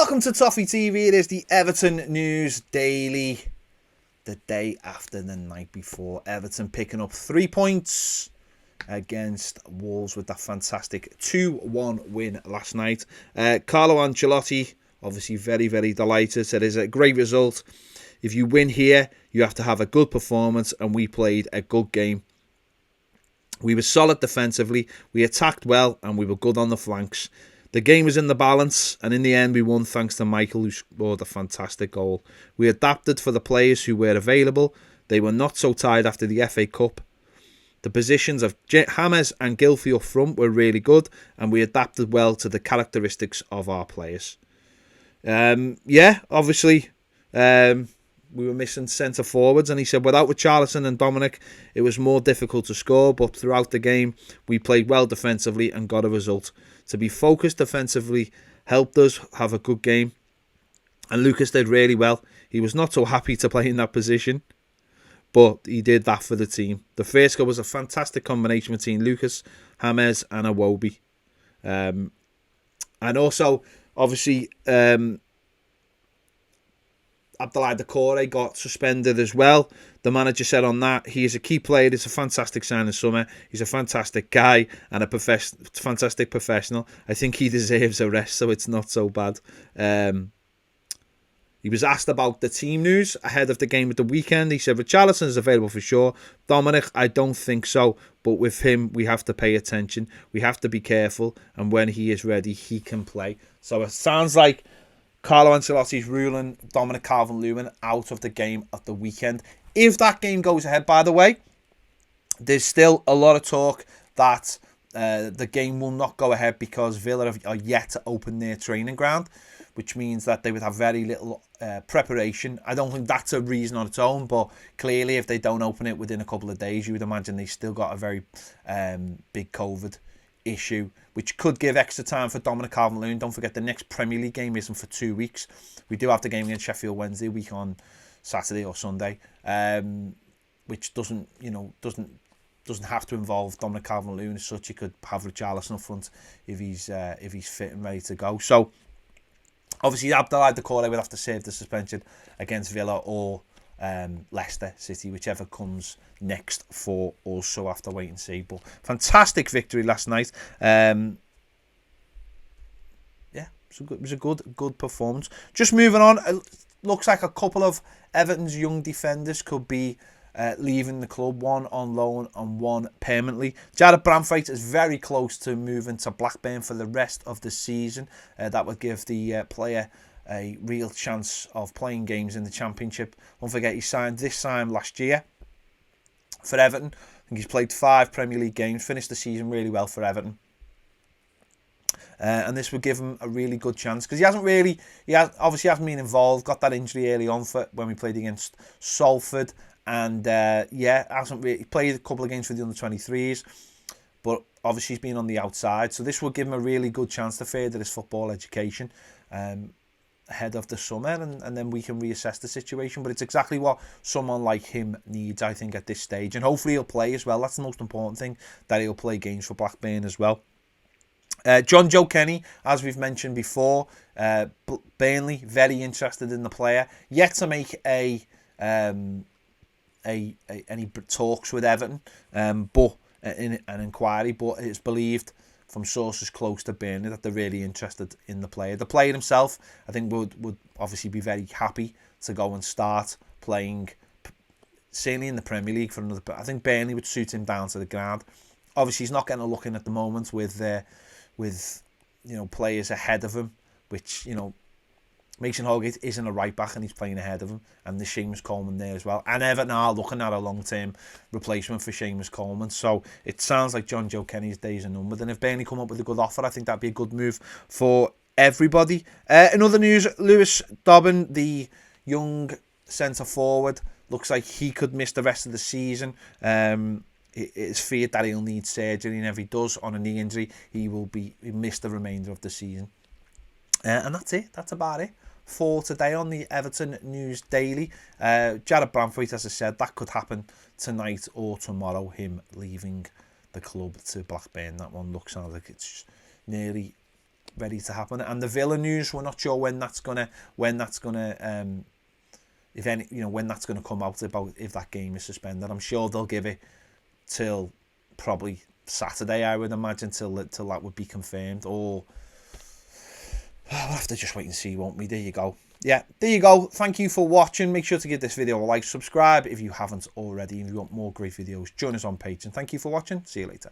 Welcome to Toffee TV. It is the Everton News Daily. The day after the night before. Everton picking up 3 points against Wolves with that fantastic 2-1 win last night. Carlo Ancelotti, obviously very, very delighted. Said it's a great result. If you win here, you have to have a good performance, and we played a good game. We were solid defensively, we attacked well, and we were good on the flanks. The game was in the balance, and in the end we won thanks to Michael, who scored a fantastic goal. We adapted for the players who were available. They were not so tired after the FA Cup. The positions of James and Gylfi up front were really good, and we adapted well to the characteristics of our players. Obviously, we were missing centre forwards, and he said without Richarlison and Dominic, it was more difficult to score, but throughout the game, we played well defensively and got a result. To be focused defensively helped us have a good game, and Lucas did really well. He was not so happy to play in that position, but he did that for the team. The first goal was a fantastic combination between Lucas, James and Iwobi. And also, obviously, Abdoulaye Doucouré got suspended as well. The manager said on that, he is a key player. It's a fantastic sign in summer. He's a fantastic guy and a fantastic professional. I think he deserves a rest, so it's not so bad. He was asked about the team news ahead of the game at the weekend. He said, Richarlison is available for sure. Dominic, I don't think so. But with him, we have to pay attention. We have to be careful. And when he is ready, he can play. So it sounds like Carlo Ancelotti's ruling Dominic Calvert-Lewin out of the game at the weekend. If that game goes ahead, by the way, there's still a lot of talk that the game will not go ahead because Villa are yet to open their training ground, which means that they would have very little preparation. I don't think that's a reason on its own, but clearly if they don't open it within a couple of days, you would imagine they still got a very big COVID issue, which could give extra time for Dominic Calvert-Lewin. Don't forget the next Premier League game isn't for 2 weeks. We do have the game against Sheffield Wednesday week on Saturday or Sunday, which doesn't have to involve Dominic Calvert-Lewin as such. You could have Richarlison up front if he's fit and ready to go. So obviously Abdoulaye Doucouré would have to serve the suspension against Villa or Leicester City, whichever comes next for us. So have to wait and see. But fantastic victory last night. It was a good performance. Just moving on, it looks like a couple of Everton's young defenders could be leaving the club, one on loan and one permanently. Jared Bramthwaite is very close to moving to Blackburn for the rest of the season. That would give the player a real chance of playing games in the Championship. Don't forget he signed this time last year for Everton. I think he's played 5 Premier League games, finished the season really well for Everton. And this would give him a really good chance because he obviously hasn't been involved, got that injury early on for when we played against Salford, and hasn't really played a couple of games for the under-23s, but obviously he's been on the outside, so this will give him a really good chance to further his football education ahead of the summer, and then we can reassess the situation. But it's exactly what someone like him needs, I think, at this stage, and hopefully he'll play as well. That's the most important thing, that he'll play games for Blackburn as well. John Joe Kenny, as we've mentioned before, Burnley very interested in the player, yet to make any talks with Everton, but in an inquiry. But it's believed from sources close to Burnley that they're really interested in the player. The player himself, I think, would obviously be very happy to go and start playing, certainly in the Premier League for another. I think Burnley would suit him down to the ground. Obviously, he's not getting a look in at the moment with players ahead of him, which Mason Holgate isn't a right back and he's playing ahead of him, and there's Seamus Coleman there as well, and Everton are looking at a long-term replacement for Seamus Coleman. So it sounds like John Joe Kenny's days are numbered, and if Burnley come up with a good offer, I think that'd be a good move for everybody. In other news, Lewis Dobbin, the young centre forward, looks like he could miss the rest of the season. It is feared that he'll need surgery, and if he does on a knee injury, he miss the remainder of the season. And that's it. That's about it for today on the Everton News Daily. Jared Bramthwaite, as I said, that could happen tonight or tomorrow, him leaving the club to Blackburn. That one looks like it's nearly ready to happen. And the Villa news, we're not sure when that's gonna when that's gonna come out about if that game is suspended. I'm sure they'll give it till probably Saturday, I would imagine, till that would be confirmed. Or we'll have to just wait and see, won't we? There you go. Yeah, there you go. Thank you for watching. Make sure to give this video a like, subscribe if you haven't already. If you want more great videos, join us on Patreon. Thank you for watching. See you later.